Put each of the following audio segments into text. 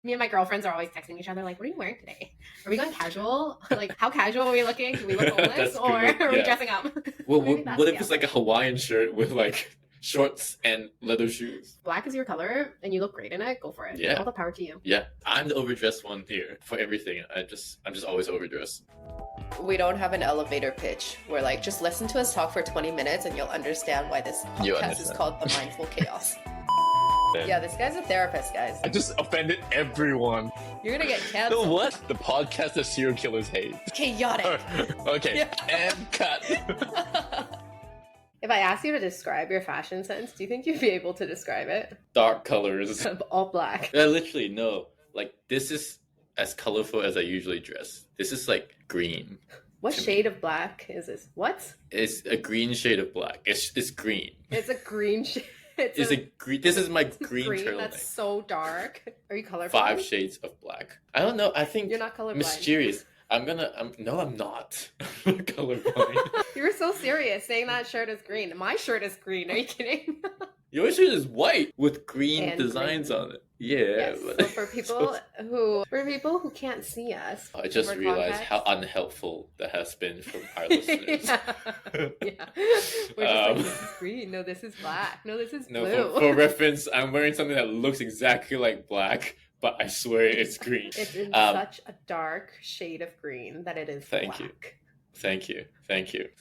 Me and my girlfriends are always texting each other like, what are you wearing today? Are we going casual? Like, how casual are we looking? Do we look homeless or are we dressing up? Well, what if it's like a Hawaiian shirt with like shorts and leather shoes? Black is your color and you look great in it. Go for it. Yeah. All the power to you. Yeah. I'm the overdressed one here for everything. I'm just always overdressed. We don't have an elevator pitch. We're like, just listen to us talk for 20 minutes and you'll understand why this podcast is called The Mindful Chaos. Yeah, this guy's a therapist, guys. I just offended everyone. You're gonna get canceled. What? The podcast that serial killers hate. Chaotic. Okay, and cut. If I asked you to describe your fashion sense, do you think you'd be able to describe it? Dark colors. All black. Literally, no. Like, this is as colorful as I usually dress. This is like green. What shade of black is this? What? It's a green shade of black. It's green. It's a green shade. It's a green. This is my green turtleneck. That's so dark. Are you colorblind? 5 shades of black. I don't know. I think you're not colorblind. Mysterious. No, I'm not. I'm not colorblind. You were so serious saying that shirt is green. My shirt is green. Are you kidding? Your shirt is white with green and designs on it. Yeah. Yes. So for people who can't see us, I just realized how unhelpful that has been from our listeners. Yeah. We're just like, this is green. No, this is black. No, this is blue. No, for reference, I'm wearing something that looks exactly like black, but I swear it's green. It's in such a dark shade of green that it is Thank you.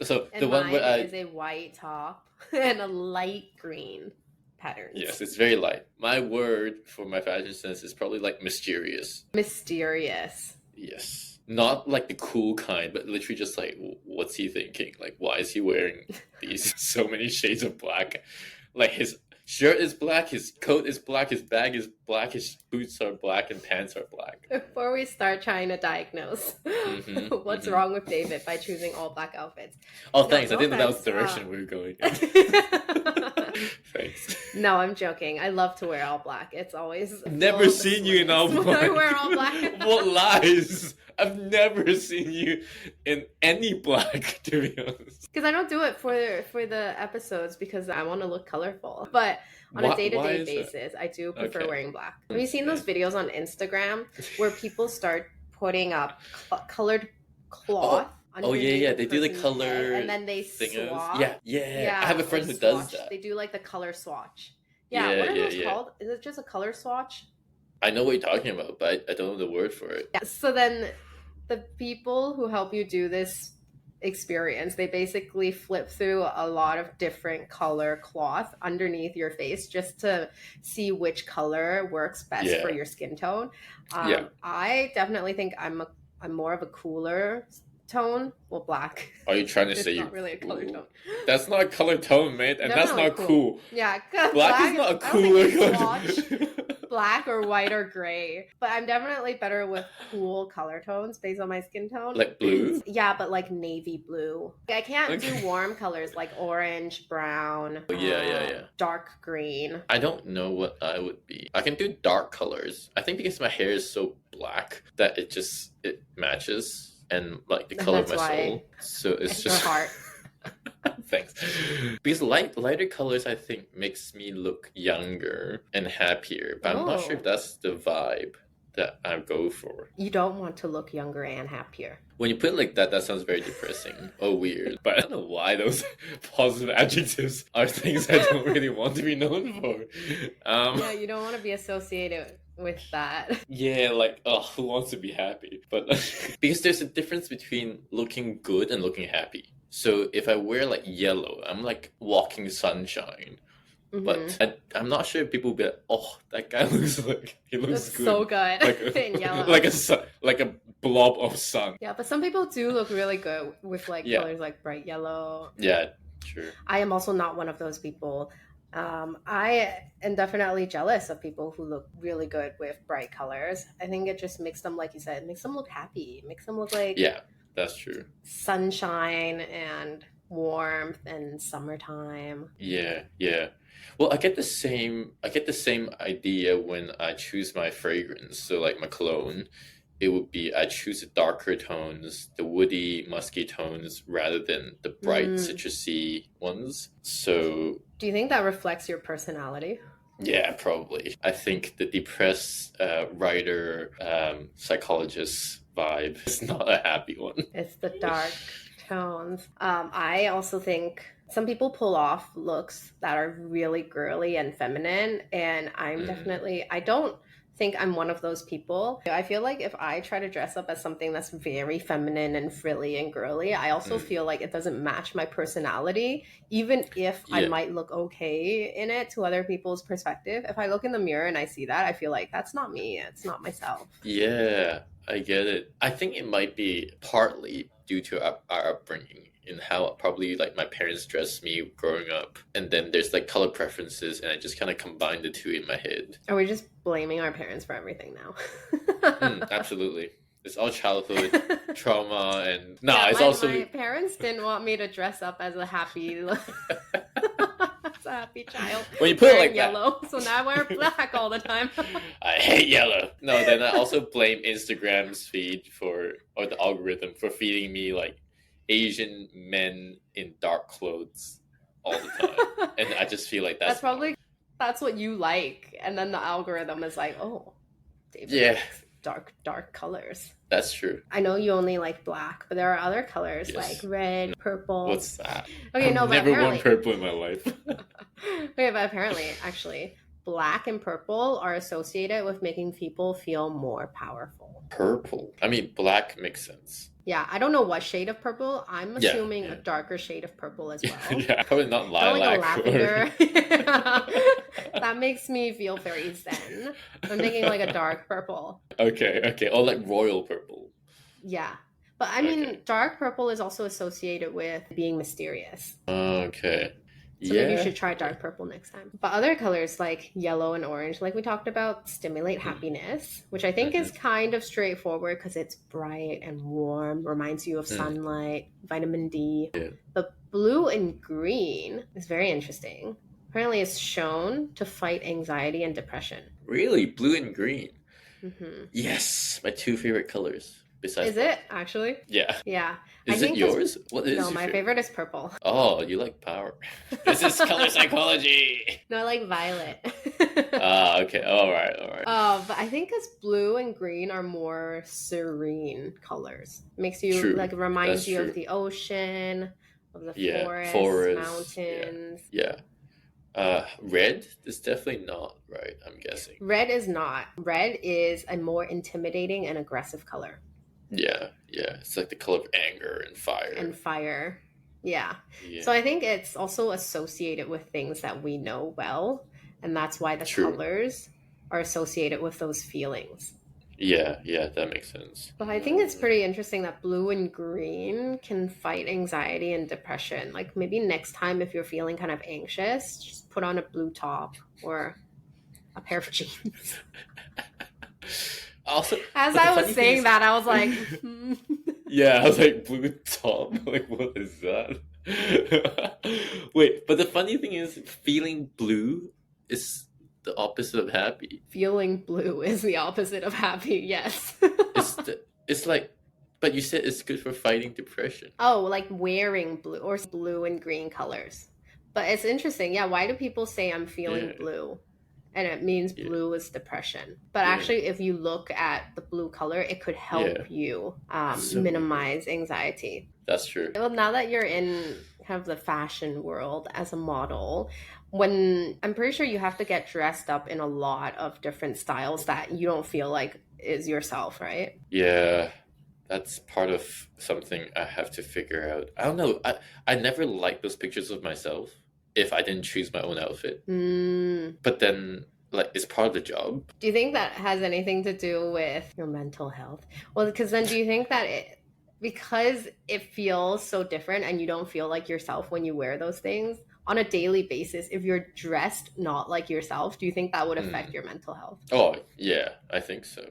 So and the one where is a white top and a light green pattern. Yes, it's very light. My word for my fashion sense is probably like mysterious. Mysterious. Yes. Not like the cool kind, but literally just like, what's he thinking? Like, why is he wearing these so many shades of black? Like, his shirt is black, his coat is black, his bag is black, his boots are black, and pants are black. Before we start trying to diagnose what's wrong with David by choosing all black outfits. Oh, thanks. I think that was the direction we were going. Thanks. No, I'm joking. I love to wear all black. It's always... Never seen you in all black. I wear all black. What lies? I've never seen you in any black, to be honest. Because I don't do it for the episodes because I want to look colorful. But on a day-to-day basis, I do prefer wearing black. Have you seen those videos on Instagram where people start putting up colored cloth? Oh yeah, they do the color and then they swatch. Yeah. I have a friend who does that. They do like the color swatch. Yeah, what are those called? Is it just a color swatch? I know what you're talking about, but I don't know the word for it. Yeah, so then the people who help you do this experience, they basically flip through a lot of different color cloth underneath your face just to see which color works best for your skin tone. I definitely think I'm more of a cooler tone. Well, black. Are you trying to say you're not really a color tone? That's not a color tone, mate, and that's not cool. Yeah, black is not a cooler color. Black or white or gray, but I'm definitely better with cool color tones based on my skin tone. Like blue? Yeah, but like navy blue. I can't do warm colors like orange, brown, dark green. I don't know what I would be. I can do dark colors. I think because my hair is so black that it matches and like the color of my soul. So it's just your heart. Thanks. Because lighter colors, I think, makes me look younger and happier. But I'm not sure if that's the vibe that I go for. You don't want to look younger and happier. When you put it like that, that sounds very depressing or weird. But I don't know why those positive adjectives are things I don't really want to be known for. Yeah, you don't want to be associated with that. Yeah, like, who wants to be happy? But because there's a difference between looking good and looking happy. So if I wear like yellow, I'm like walking sunshine. But I'm not sure if people will be like, oh, that guy looks good. So good in yellow. like a blob of sun. Yeah, but some people do look really good with like colors like bright yellow. Yeah, true. I am also not one of those people. I am definitely jealous of people who look really good with bright colors. I think it just makes them, like you said, makes them look happy. It makes them look like... Yeah, that's true. Sunshine and warmth and summertime. Yeah. Well, I get the same idea when I choose my fragrance. So like my cologne, it would be I choose the darker tones, the woody, musky tones, rather than the bright citrusy ones. So do you think that reflects your personality? Yeah, probably. I think the depressed writer, psychologist vibe is not a happy one. It's the dark tones. I also think some people pull off looks that are really girly and feminine, and I don't think I'm one of those people. I feel like if I try to dress up as something that's very feminine and frilly and girly, I also feel like it doesn't match my personality, even if I might look okay in it to other people's perspective. If I look in the mirror and I see that, I feel like that's not me. It's not myself. Yeah, I get it. I think it might be partly due to our upbringing in how probably like my parents dressed me growing up, and then there's like color preferences, and I just kind of combine the two in my head. Are we just blaming our parents for everything now? Absolutely. It's all childhood trauma, and my parents didn't want me to dress up as a happy child. When you put it like yellow, so now I wear black all the time. I hate yellow. No, then I also blame Instagram's feed or the algorithm for feeding me like Asian men in dark clothes all the time. And I just feel like that's what you like, and then the algorithm is like, oh, David likes dark colors. That's true. I know you only like black, but there are other colors like red, purple. What's that? Okay, I've never worn purple in my life. Okay, but apparently, actually, black and purple are associated with making people feel more powerful. Purple? I mean, black makes sense. Yeah, I don't know what shade of purple. I'm assuming a darker shade of purple as well. Yeah, probably not lilac. Like a lavender. That makes me feel very zen. I'm thinking like a dark purple. Okay. Or like royal purple. Yeah. But I mean, dark purple is also associated with being mysterious. Okay. So maybe you should try dark purple next time. But other colors like yellow and orange, like we talked about, stimulate happiness, which I think is kind of straightforward because it's bright and warm, reminds you of sunlight, vitamin D. Yeah. But blue and green is very interesting. Apparently it's shown to fight anxiety and depression. Really? Blue and green? Mm-hmm. Yes, my two favorite colors. Is it actually? Yeah. Yeah. Is it yours? What is No, my favorite is purple. Oh, you like power. This is color psychology. No, I like violet. Okay. All right. But I think because blue and green are more serene colors. Makes you reminds you of the ocean, of the forest, mountains. Yeah. Red is definitely not right, I'm guessing. Red is not. Red is a more intimidating and aggressive color. Yeah. It's like the color of anger and fire. Yeah. So I think it's also associated with things that we know well, and that's why the colors are associated with those feelings. Yeah, that makes sense. But I think it's pretty interesting that blue and green can fight anxiety and depression. Like maybe next time if you're feeling kind of anxious, just put on a blue top or a pair of jeans. Also, as I was saying that, I was like, yeah, I was like, blue top? Like, what is that? Wait, but the funny thing is, feeling blue is the opposite of happy. Feeling blue is the opposite of happy, yes. It's like, but you said it's good for fighting depression. Oh, like wearing blue or blue and green colors. But it's interesting. Yeah, why do people say I'm feeling blue? And it means blue is depression. But actually, if you look at the blue color, it could help you minimize anxiety. That's true. Well, now that you're in kind of the fashion world as a model, I'm pretty sure you have to get dressed up in a lot of different styles that you don't feel like is yourself, right? Yeah, that's part of something I have to figure out. I don't know. I never liked those pictures of myself if I didn't choose my own outfit. But then, like, it's part of the job. Do you think that has anything to do with your mental health? Well, because then do you think that because it feels so different and you don't feel like yourself when you wear those things on a daily basis, if you're dressed not like yourself, do you think that would affect your mental health? Oh, yeah, I think so.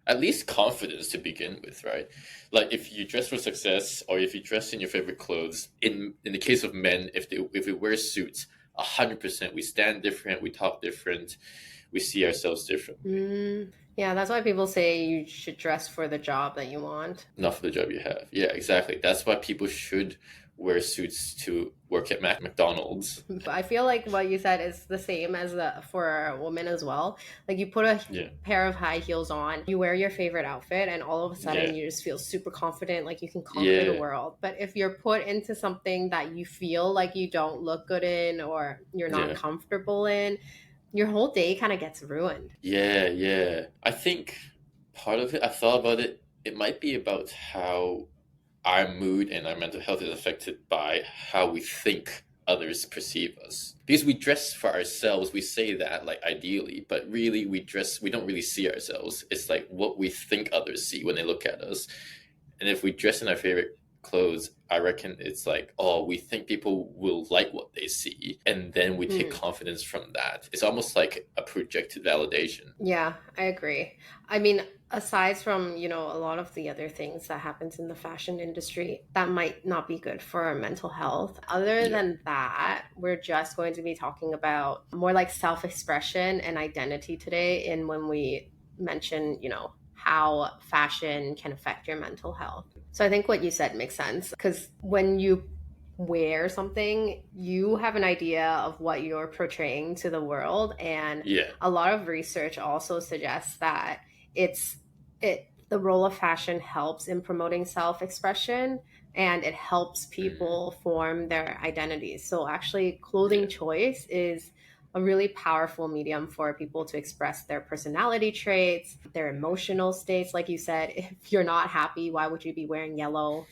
At least confidence to begin with, right? Like if you dress for success or if you dress in your favorite clothes, in the case of men, if we wear suits, 100%, we stand different, we talk different, we see ourselves different. Yeah, that's why people say you should dress for the job that you want. Not for the job you have. Yeah, exactly. That's why people should wear suits to work at McDonald's. I feel like what you said is the same as for a woman as well. Like you put a pair of high heels on, you wear your favorite outfit, and all of a sudden you just feel super confident, like you can conquer the world. But if you're put into something that you feel like you don't look good in or you're not comfortable in, your whole day kind of gets ruined. Yeah. I think part of it, I thought about it, it might be about how our mood and our mental health is affected by how we think others perceive us. Because we dress for ourselves, we say that like ideally, but really we don't really see ourselves. It's like what we think others see when they look at us. And if we dress in our favorite clothes, I reckon it's like, oh, we think people will like what they see, and then we take confidence from that. It's almost like a projected validation. Yeah, I agree. I mean, aside from, a lot of the other things that happens in the fashion industry that might not be good for our mental health, other than that, we're just going to be talking about more like self-expression and identity today, and when we mention, how fashion can affect your mental health. So I think what you said makes sense, because when you wear something, you have an idea of what you're portraying to the world. And a lot of research also suggests that the role of fashion helps in promoting self-expression, and it helps people form their identities. So actually clothing choice is a really powerful medium for people to express their personality traits, their emotional states. Like you said, if you're not happy, why would you be wearing yellow?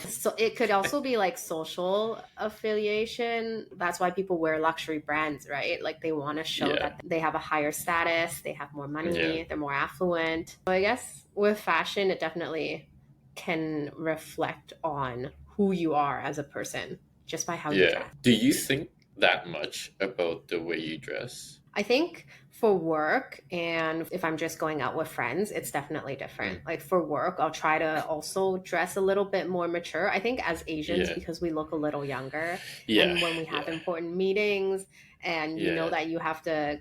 So it could also be like social affiliation. That's why people wear luxury brands, right? Like they want to show that they have a higher status, they have more money, they're more affluent. So I guess with fashion, it definitely can reflect on who you are as a person just by how you dress. Do you think that much about the way you dress? I think for work, and if I'm just going out with friends, it's definitely different. Like for work, I'll try to also dress a little bit more mature. I think as Asians, because we look a little younger, and when we have important meetings and you know that you have to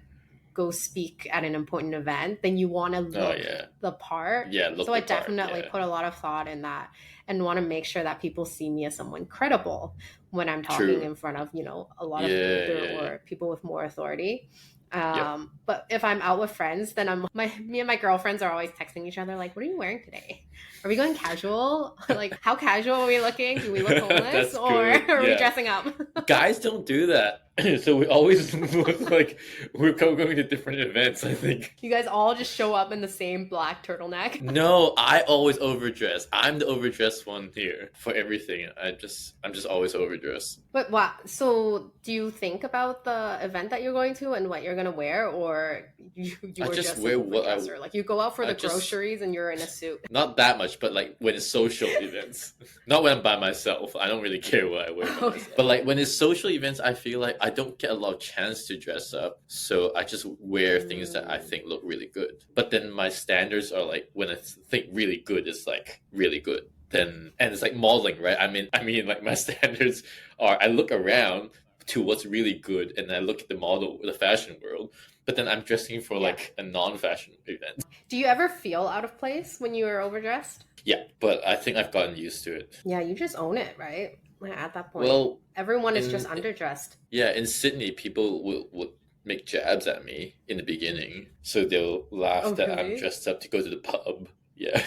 go speak at an important event, then you want to look the part. So I definitely put a lot of thought in that and want to make sure that people see me as someone credible when I'm talking in front of, a lot of people or people with more authority. But if I'm out with friends, then me and my girlfriends are always texting each other like, what are you wearing today? Are we going casual? Like, how casual are we looking? Do we look homeless or are we dressing up? Guys don't do that. So we always look like we're going to different events, I think. You guys all just show up in the same black turtleneck? No, I always overdress. I'm the overdressed one here for everything. I'm just always overdressed. But wow, so do you think about the event that you're going to and what you're going to wear, or you I just wear what I... Like you go out for the groceries and you're in a suit? Not that much, but like when it's social events. Not when I'm by myself. I don't really care what I wear by myself. But like when it's social events, I feel like I don't get a lot of chance to dress up, so I just wear things that I think look really good. But then my standards are like, when I think really good is like really good, then, and it's like modeling, right? I mean like my standards are, I look around to what's really good and I look at the fashion world, but then I'm dressing for like a non-fashion event. Do you ever feel out of place when you are overdressed? Yeah, but I think I've gotten used to it. Yeah, you just own it, right? At that point, everyone is just underdressed. Yeah, in Sydney, people will make jabs at me in the beginning, so they'll laugh that I'm dressed up to go to the pub. Yeah,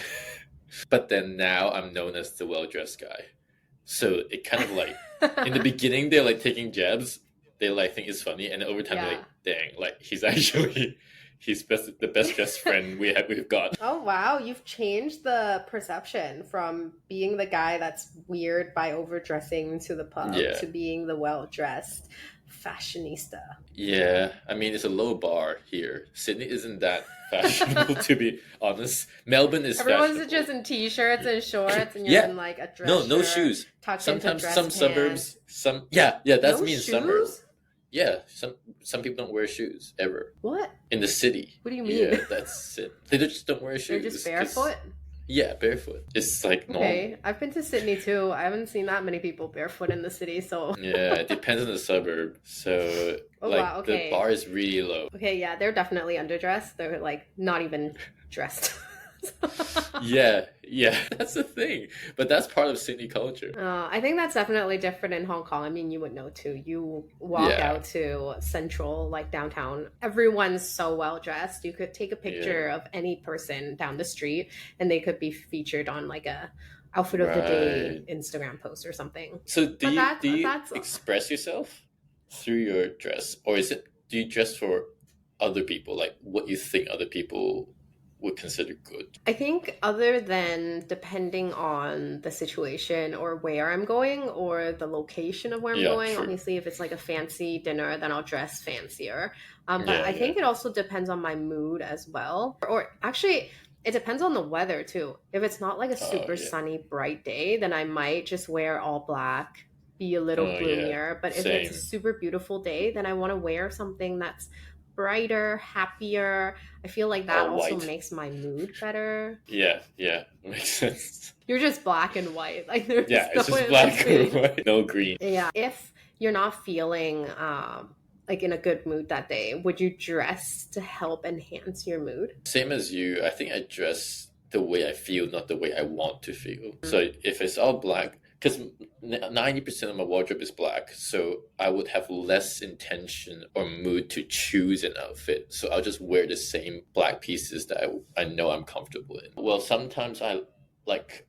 but then now I'm known as the well-dressed guy, so it kind of like in the beginning they're like taking jabs, they like think it's funny, and over time they're like, dang, like he's actually the best dressed friend we've got. Oh wow, you've changed the perception from being the guy that's weird by overdressing to the pub to being the well-dressed fashionista. Yeah, I mean it's a low bar here. Sydney isn't that fashionable, to be honest. Melbourne is Everyone's just in t-shirts and shorts, and you're in like a dress. No shoes. Sometimes some suburbs, that's me in suburbs. Yeah, some people don't wear shoes ever. What? In the city. What do you mean? Yeah, that's it. They just don't wear shoes. They're just barefoot? Yeah, barefoot. It's like normal. Okay, I've been to Sydney too. I haven't seen that many people barefoot in the city, so... Yeah, it depends on the suburb. So, the bar is really low. Okay, yeah, they're definitely underdressed. They're like not even dressed. Yeah, that's the thing. But that's part of Sydney culture. I think that's definitely different in Hong Kong. I mean, you would know too. You walk out to Central, like downtown, everyone's so well dressed. You could take a picture of any person down the street and they could be featured on like a outfit of the day Instagram post or something. So do you express yourself through your dress, or do you dress for other people, like what you think other people would consider good? I think other than depending on the situation or where I'm going or the location of where I'm going. True. Obviously, if it's like a fancy dinner, then I'll dress fancier. But I think it also depends on my mood as well. Or actually, it depends on the weather too. If it's not like a super sunny, bright day, then I might just wear all black, be a little gloomier. But if it's a super beautiful day, then I want to wear something that's brighter, happier. I feel like that also makes my mood better. Yeah, makes sense. You're just black and white. Like there's it's just black and white, no green. Yeah. If you're not feeling like in a good mood that day, would you dress to help enhance your mood? Same as you. I think I dress the way I feel, not the way I want to feel. So if it's all black, because 90% of my wardrobe is black, so I would have less intention or mood to choose an outfit. So I'll just wear the same black pieces that I know I'm comfortable in. Well, sometimes I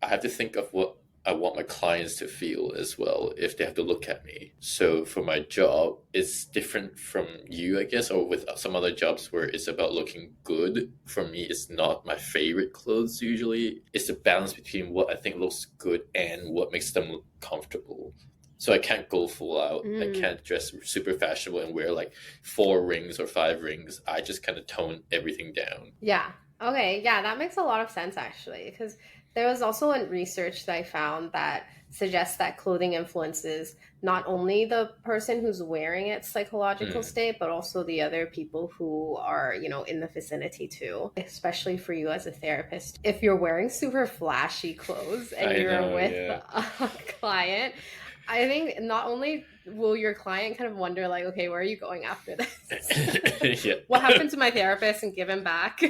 have to think of what I want my clients to feel as well if they have to look at me. So for my job, it's different from you, I guess, or with some other jobs where it's about looking good. For me, it's not my favorite clothes usually. It's a balance between what I think looks good and what makes them look comfortable. So I can't go full out. I can't dress super fashionable and wear like 4 rings or 5 rings. I just kind of tone everything down. Yeah. Okay. Yeah, that makes a lot of sense actually, because there was also a research that I found that suggests that clothing influences not only the person who's wearing its psychological state, but also the other people who are, in the vicinity too, especially for you as a therapist. If you're wearing super flashy clothes and you're with a client, I think not only will your client kind of wonder like, okay, where are you going after this? What happened to my therapist and give him back?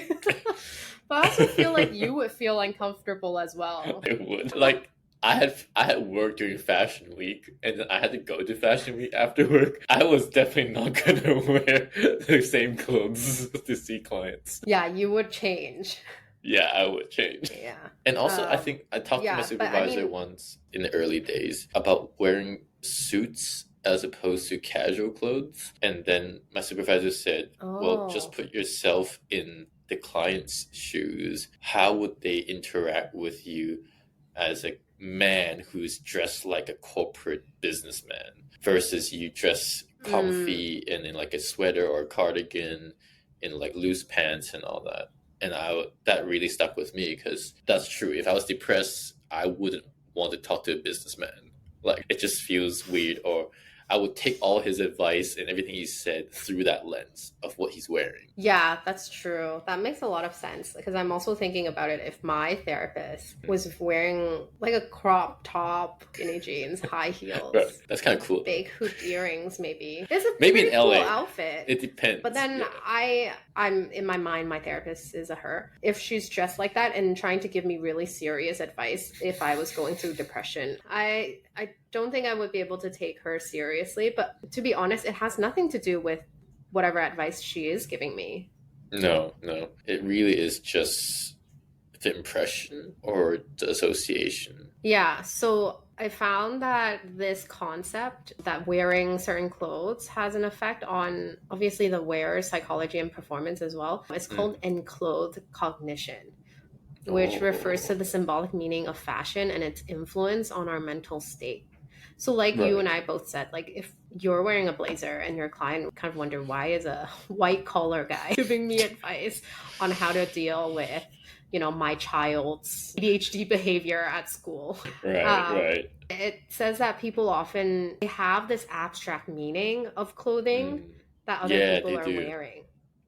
But I also feel like you would feel uncomfortable as well. It would. Like I had work during Fashion Week, and then I had to go to Fashion Week after work. I was definitely not gonna wear the same clothes to see clients. Yeah, you would change. Yeah, I would change. Yeah. And also, I think I talked to my supervisor once in the early days about wearing suits as opposed to casual clothes. And then my supervisor said, well, just put yourself in the client's shoes. How would they interact with you as a man who's dressed like a corporate businessman versus you dress comfy and in like a sweater or a cardigan in like loose pants and all that. And that really stuck with me because that's true. If I was depressed, I wouldn't want to talk to a businessman. Like it just feels weird, or I would take all his advice and everything he said through that lens of what he's wearing. Yeah, that's true. That makes a lot of sense because I'm also thinking about it. If my therapist was wearing like a crop top, skinny jeans, high heels. Right. That's kind of cool. Big hoop earrings, maybe. It's a maybe in LA cool outfit. It depends. But then I'm in my mind, my therapist is a her. If she's dressed like that and trying to give me really serious advice if I was going through depression, I don't think I would be able to take her seriously. But to be honest, it has nothing to do with whatever advice she is giving me. No. It really is just the impression or the association. Yeah. So I found that this concept that wearing certain clothes has an effect on obviously the wearer's psychology and performance as well. It's called Enclothed cognition, which refers to the symbolic meaning of fashion and its influence on our mental state. So like you and I both said, like if you're wearing a blazer and your client kind of wonder why is a white collar guy giving me advice on how to deal with, my child's ADHD behavior at school. Right. It says that people often have this abstract meaning of clothing that other people are wearing.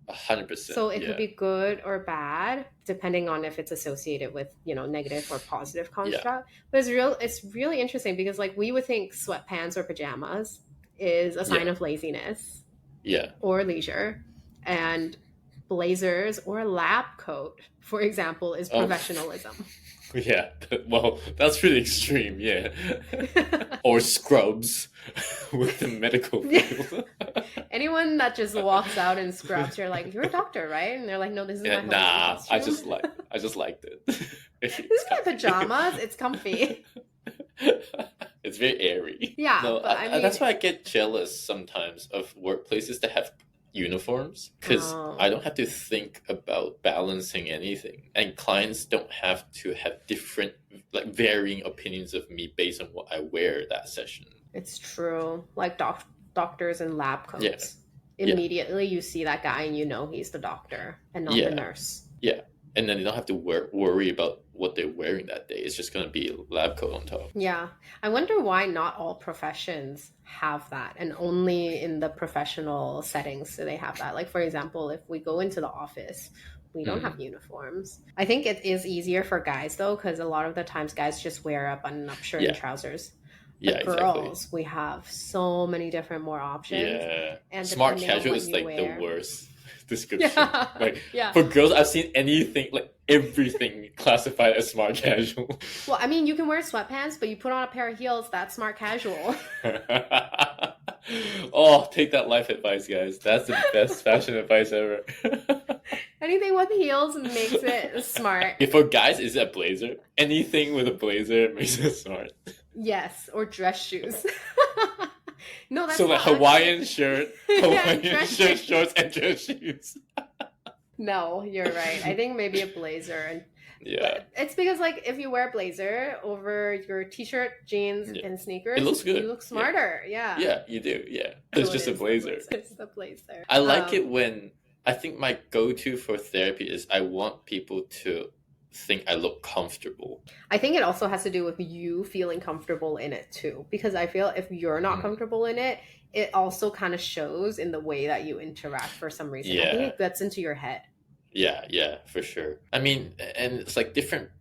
100%. So it could be good or bad, depending on if it's associated with, negative or positive construct. But it's really interesting because like we would think sweatpants or pajamas is a sign of laziness. Yeah. Or leisure. And blazers or a lab coat, for example, is professionalism. Yeah, well, that's pretty extreme, yeah. Or scrubs with the medical field. Anyone that just walks out in scrubs, you're like, you're a doctor, right? And they're like, no, this is my Nah, costume. I just liked it. This is my pajamas. It's comfy. It's very airy. Yeah, no, but I mean, that's why I get jealous sometimes of workplaces that have uniforms, because I don't have to think about balancing anything, and clients don't have to have different, like, varying opinions of me based on what I wear that session. It's true. Like doctors in lab coats. Yeah. Immediately you see that guy and you know he's the doctor and not the nurse. Yeah. And then you don't have to worry about what they're wearing that day. It's just going to be a lab coat on top. Yeah. I wonder why not all professions have that, and only in the professional settings do they have that. Like, for example, if we go into the office, we don't have uniforms. I think it is easier for guys, though, because a lot of the times guys just wear a button-up shirt and trousers. But girls, we have so many different more options. Yeah. And smart casual is like wear, the worst description. Yeah. Like, yeah. For girls, I've seen anything, like everything classified as smart casual. Well, I mean, you can wear sweatpants, but you put on a pair of heels, that's smart casual. Oh, take that life advice, guys. That's the best fashion advice ever. Anything with heels makes it smart. For guys, is it a blazer? Anything with a blazer makes it smart. Yes, or dress shoes. No, that's so like Hawaiian shirt, shirt, shorts, and dress shoes. No, you're right. I think maybe a blazer. And it's because, like, if you wear a blazer over your t-shirt, jeans, and sneakers, it looks good. You look smarter. Yeah, you do. Yeah, it's just a blazer. It's the blazer. I like it when, I think my go-to for therapy is I want people to think I look comfortable. I think it also has to do with you feeling comfortable in it too, because I feel if you're not comfortable in it, it also kind of shows in the way that you interact for some reason. I think it gets into your head. Yeah, for sure. I mean, and it's like different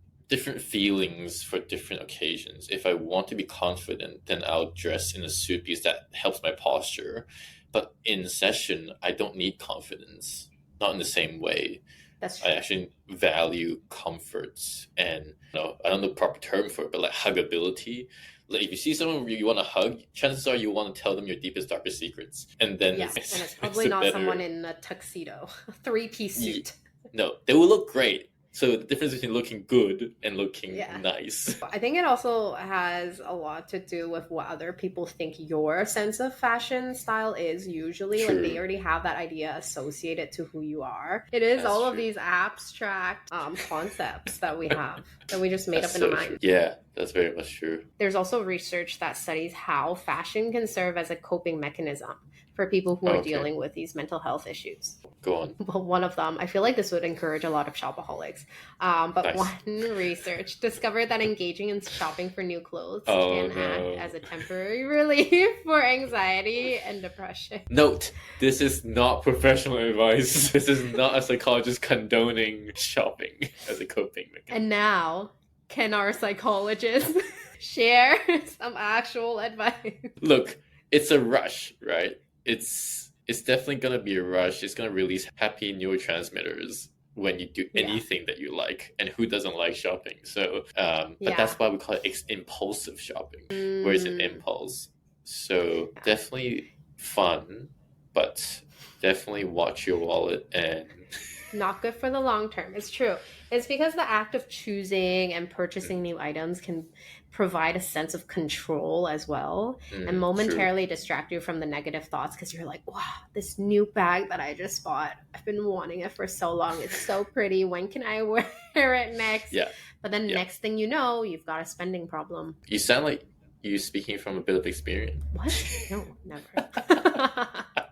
feelings for different occasions. If I want to be confident, then I'll dress in a suit because that helps my posture. But in session, I don't need confidence, not in the same way. That's true. I actually value comforts and, I don't know the proper term for it, but like huggability. Like, if you see someone you want to hug, chances are you want to tell them your deepest, darkest secrets. And then and it's probably not someone in a tuxedo, a 3-piece suit. No, they will look great. So the difference between looking good and looking nice. I think it also has a lot to do with what other people think your sense of fashion style is usually. True. Like, they already have that idea associated to who you are. It is all of these abstract concepts that we have that we just made up in our mind. Yeah, that's very much true. There's also research that studies how fashion can serve as a coping mechanism for people who are dealing with these mental health issues. Go on. Well, one of them, I feel like this would encourage a lot of shopaholics. But one research discovered that engaging in shopping for new clothes can act as a temporary relief for anxiety and depression. Note, this is not professional advice. This is not a psychologist condoning shopping as a coping mechanism. And now, can our psychologists share some actual advice? Look, it's a rush, right? It's definitely going to be a rush. It's going to release happy neurotransmitters when you do anything that you like. And who doesn't like shopping? So, but that's why we call it impulsive shopping, where it's an impulse. So definitely fun, but definitely watch your wallet and... Not good for the long term. It's true. It's because the act of choosing and purchasing new items can provide a sense of control as well, and momentarily distract you from the negative thoughts, because you're like, wow, this new bag that I just bought, I've been wanting it for so long. It's so pretty. When can I wear it next? Yeah. But then next thing you know, you've got a spending problem. You sound like you're speaking from a bit of experience. What? No, never.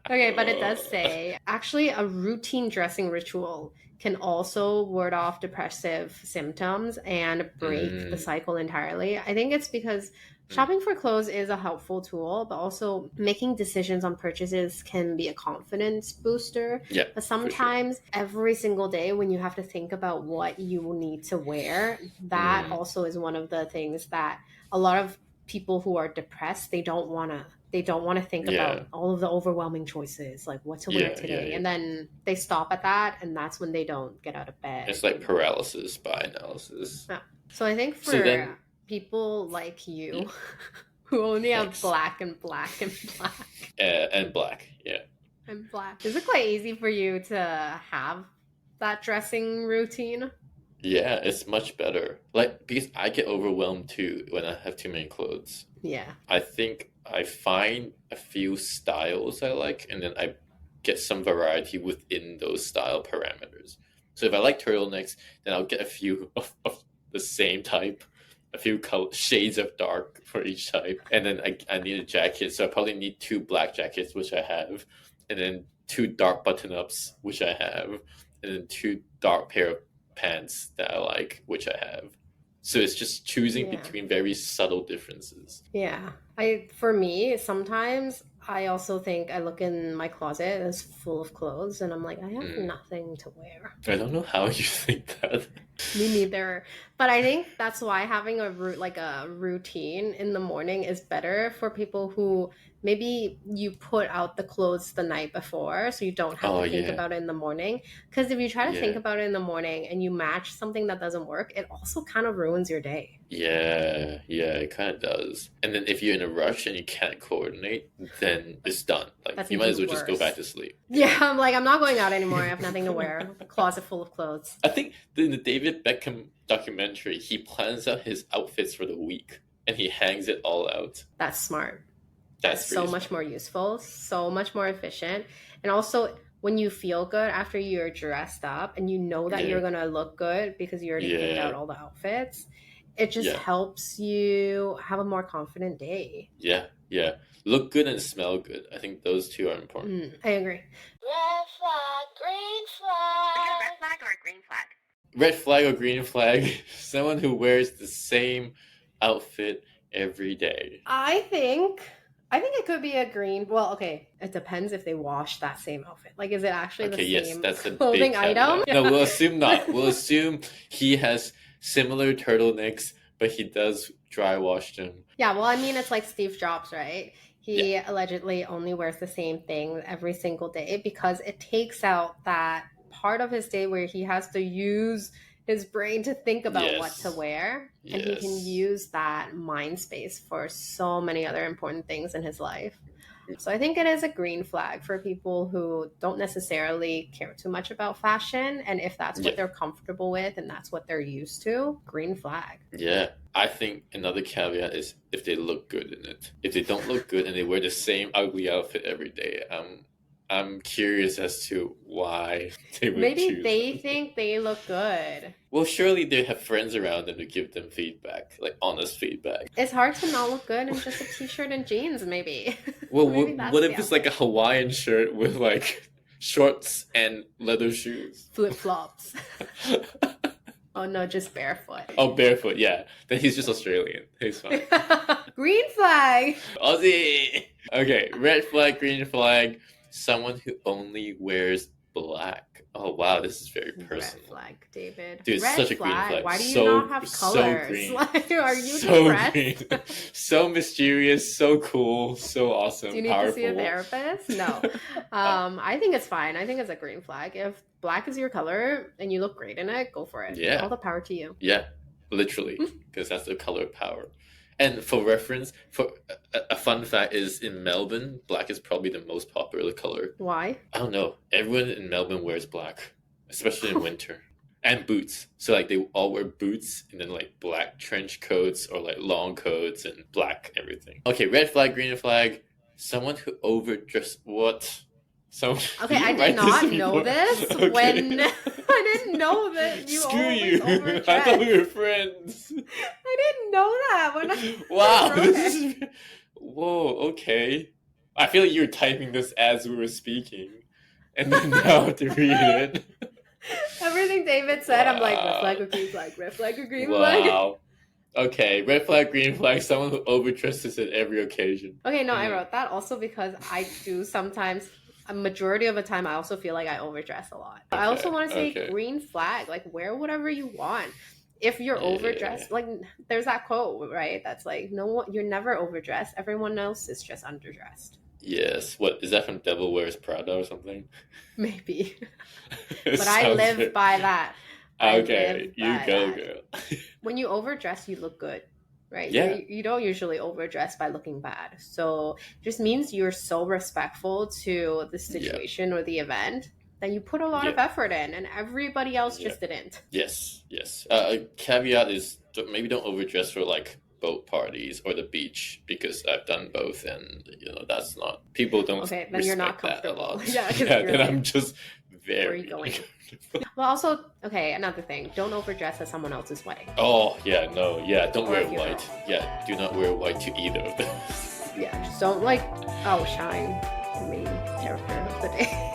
Okay, but it does say, actually, a routine dressing ritual can also ward off depressive symptoms and break the cycle entirely. I think it's because shopping for clothes is a helpful tool, but also making decisions on purchases can be a confidence booster. Yeah, but sometimes every single day when you have to think about what you need to wear, that also is one of the things that a lot of people who are depressed, they don't want to they don't want to think about all of the overwhelming choices, like what to wear today. And then they stop at that, and that's when they don't get out of bed. It's like paralysis by analysis. Yeah. So I think for people like you who only have black and black and black. And black, And black. Is it quite easy for you to have that dressing routine? Yeah, it's much better. Like, because I get overwhelmed too when I have too many clothes. Yeah. I think I find a few styles I like, and then I get some variety within those style parameters. So if I like turtlenecks, then I'll get a few of the same type, a few shades of dark for each type. And then I need a jacket, so I probably need 2 black jackets, which I have, and then 2 dark button-ups, which I have, and then 2 dark pair of pants that I like, which I have. So it's just choosing between very subtle differences. Yeah. For me, sometimes I also think I look in my closet and it's full of clothes and I'm like, I have nothing to wear. I don't know how you think that. Me neither. But I think that's why having a routine in the morning is better for people who maybe you put out the clothes the night before so you don't have to think about it in the morning. Because if you try to think about it in the morning and you match something that doesn't work, it also kind of ruins your day. Yeah, it kind of does. And then if you're in a rush and you can't coordinate, then it's done. Like, that's you might as well just go back to sleep. Yeah, I'm like, I'm not going out anymore. I have nothing to wear. A closet full of clothes. I think in the David Beckham documentary, he plans out his outfits for the week and he hangs it all out. That's smart. That's so much more useful, so much more efficient. And also, when you feel good after you're dressed up and you know that you're going to look good because you already picked out all the outfits, it just helps you have a more confident day. Yeah. Look good and smell good. I think those two are important. I agree. Red flag, green flag. Is it red flag or a green flag? Red flag or green flag? Someone who wears the same outfit every day. I think it could be a green. Well, okay, it depends if they wash that same outfit. Like, is it actually the same that's a clothing big item? No, we'll assume not. We'll assume he has similar turtlenecks, but he does dry wash them. Yeah, well, I mean, it's like Steve Jobs, right? He allegedly only wears the same thing every single day because it takes out that part of his day where he has to use his brain to think about what to wear. And he can use that mind space for so many other important things in his life. So I think it is a green flag for people who don't necessarily care too much about fashion. And if that's what they're comfortable with and that's what they're used to, green flag. Yeah. I think another caveat is if they look good in it. If they don't look good and they wear the same ugly outfit every day, I'm curious as to why they would Maybe they think they look good. Well, surely they have friends around them to give them feedback, like honest feedback. It's hard to not look good in just a t-shirt and jeans, maybe. Well, what if it's like a Hawaiian shirt with like shorts and leather shoes? Flip-flops. Oh no, just barefoot. Oh, barefoot, yeah. Then he's just Australian. He's fine. Green flag! Aussie! Okay, red flag, green flag. Someone who only wears black. Oh wow, this is very personal. Red flag, David. Dude, it's red such a flag. green flag. Why do you not have colors? So green. Like, are you so depressed? Green. So mysterious, so cool, so awesome, Do you need powerful. to see a therapist? No. I think it's fine. I think it's a green flag. If black is your color and you look great in it, go for it. Yeah. All the power to you. Yeah, literally, because that's the color of power. And for reference, for a fun fact is in Melbourne, black is probably the most popular color. Why? I don't know. Everyone in Melbourne wears black, especially in winter. And boots. So like they all wear boots and then like black trench coats or like long coats and black everything. Okay, red flag, green flag. Someone who overdressed what? Okay, I did not know this when I didn't know that you Screw always you. overdress. I thought we were friends. I didn't know that when I Wow, this is whoa, okay. I feel like you were typing this as we were speaking. And then now I have to read it. Everything David said, I'm like, red flag or green flag, red flag or green flag. Wow. Okay, red flag, green flag, someone who overdresses at every occasion. Okay, no, I wrote that also because I do sometimes, a majority of the time, I also feel like I overdress a lot. Okay, I also want to say green flag, like wear whatever you want. if you're overdressed, like there's that quote, right? That's like, no one, you're never overdressed. Everyone else is just underdressed. Yes. What is that from Devil Wears Prada or something? Maybe. But I live by that. Okay, you go, girl. When you overdress, you look good, right? Yeah. You don't usually overdress by looking bad. So it just means you're so respectful to the situation or the event that you put a lot of effort in, and everybody else just didn't. Yes. A caveat is maybe don't overdress for like boat parties or the beach, because I've done both, and that's not, people don't then you're not comfortable. Then I'm just very. Where are you going? Well, also, another thing, don't overdress at someone else's wedding. Oh yeah, no, don't wear white. Yeah, do not wear white to either of them. Yeah, just don't outshine the main character of the day.